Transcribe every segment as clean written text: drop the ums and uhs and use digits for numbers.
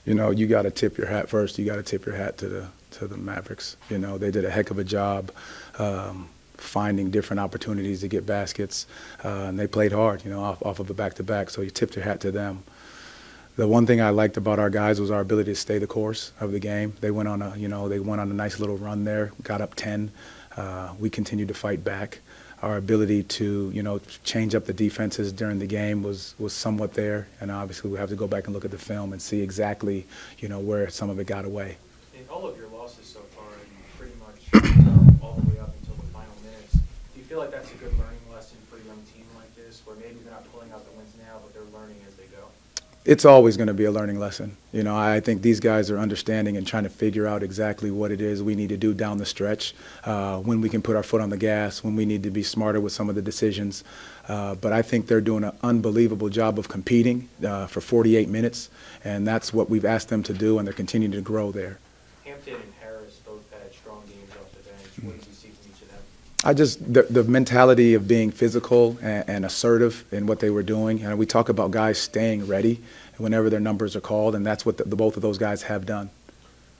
You got to tip your hat first. You got to tip your hat to the Mavericks. They did a heck of a job finding different opportunities to get baskets, and they played hard. Off of a back-to-back. So you tipped your hat to them. The one thing I liked about our guys was our ability to stay the course of the game. They went on a nice little run there, got up 10. We continued to fight back. Our ability to, change up the defenses during the game was somewhat there, and obviously we have to go back and look at the film and see exactly, where some of it got away. In all of your losses so far, you pretty much all the way up until the final minutes. Do you feel like that's a good learning lesson for a young team like this, where maybe they're not pulling out the wins now, but they're learning as they go? It's always going to be a learning lesson. I think these guys are understanding and trying to figure out exactly what it is we need to do down the stretch, when we can put our foot on the gas, when we need to be smarter with some of the decisions. But I think they're doing an unbelievable job of competing for 48 minutes, and that's what we've asked them to do, and they're continuing to grow there. Hampton and Harris both had strong games off the bench. What did you see from each of them? The mentality of being physical and assertive in what they were doing. And we talk about guys staying ready whenever their numbers are called, and that's what both of those guys have done.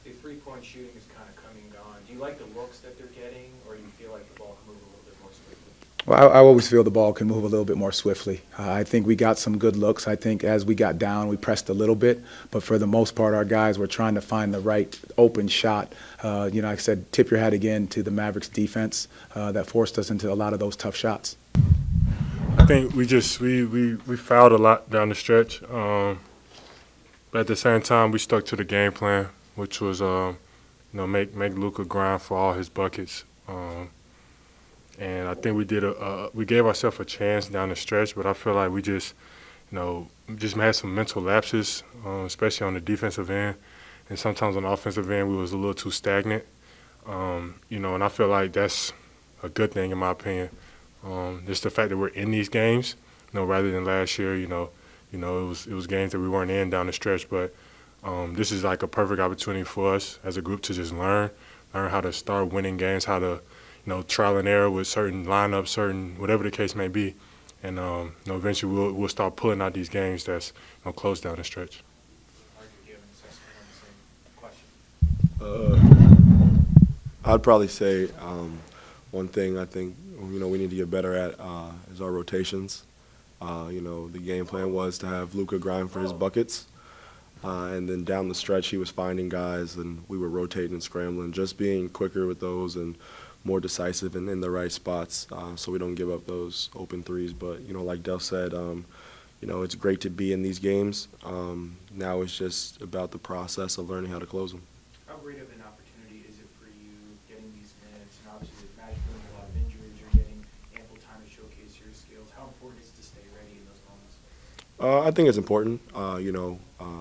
The three-point shooting is kind of coming and gone. Do you like the looks that they're getting, or do you feel like the ball can move a little bit more swiftly? Well, I always feel the ball can move a little bit more swiftly. I think we got some good looks. I think as we got down, we pressed a little bit. But for the most part, our guys were trying to find the right open shot. Like I said, tip your hat again to the Mavericks defense that forced us into a lot of those tough shots. I think we fouled a lot down the stretch. But at the same time, we stuck to the game plan, which was, make Luka grind for all his buckets. And I think we gave ourselves a chance down the stretch, but I feel like we just had some mental lapses, especially on the defensive end. And sometimes on the offensive end, we was a little too stagnant. And I feel like that's a good thing in my opinion. Just the fact that we're in these games, rather than last year, it was games that we weren't in down the stretch. But this is like a perfect opportunity for us as a group to just learn how to start winning games, how to trial and error with certain lineups, certain whatever the case may be, and eventually we'll start pulling out these games that's close down the stretch. I'd probably say one thing I think we need to get better at is our rotations. The game plan was to have Luka grind for his buckets, and then down the stretch he was finding guys, and we were rotating and scrambling, just being quicker with those and more decisive and in the right spots, so we don't give up those open threes. But like Del said, it's great to be in these games. Now it's just about the process of learning how to close them. How great of an opportunity is it for you getting these minutes? And obviously with Magic doing a lot of injuries, you're getting ample time to showcase your skills. How important is it to stay ready in those moments? I think it's important.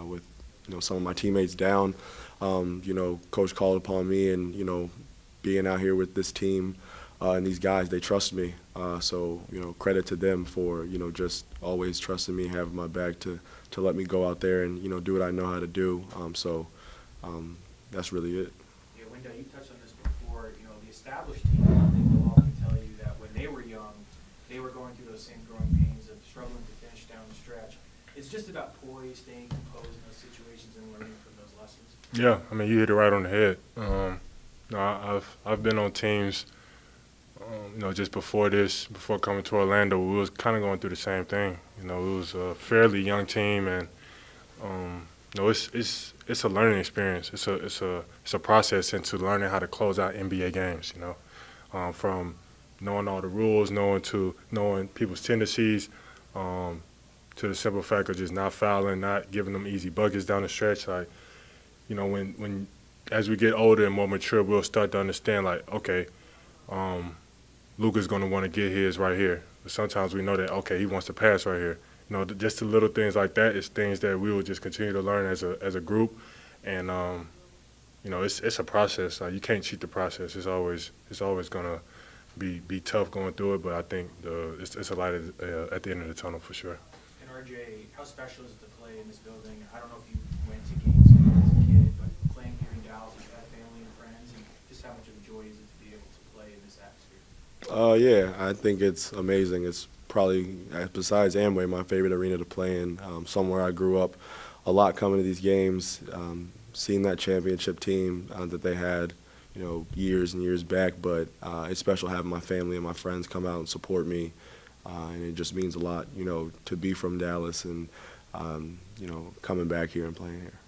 With some of my teammates down, Coach called upon me, and being out here with this team and these guys, they trust me. So credit to them for just always trusting me, having my back to let me go out there and do what I know how to do. That's really it. Yeah, Wendell, you touched on this before. The established team, I think they'll often tell you that when they were young, they were going through those same growing pains of struggling to finish down the stretch. It's just about poise, staying composed in those situations, and learning from those lessons. Yeah, you hit it right on the head. I've been on teams, just before coming to Orlando, we was kind of going through the same thing. It was a fairly young team, and it's a learning experience. It's a process into learning how to close out NBA games. From knowing all the rules, knowing people's tendencies, to the simple fact of just not fouling, not giving them easy buckets down the stretch. Like, when as we get older and more mature, we'll start to understand, like, okay, Luka's going to want to get his right here. But sometimes we know that, okay, he wants to pass right here. Just the little things like that is things that we will just continue to learn as a group. And, it's a process. Like, you can't cheat the process. It's always going to be tough going through it, but I think it's a light at the end of the tunnel for sure. And RJ, how special is it to play in this building? I don't know if you went to games when you were a kid, but playing here in Dallas, you have family and friends, and just how much of a joy is it to be able to play in this atmosphere? Yeah, I think it's amazing. It's probably, besides Amway, my favorite arena to play in, somewhere I grew up. a lot coming to these games, seeing that championship team that they had, you know, years and years back. But it's special having my family and my friends come out and support me, and it just means a lot, you know, to be from Dallas and, you know, coming back here and playing here.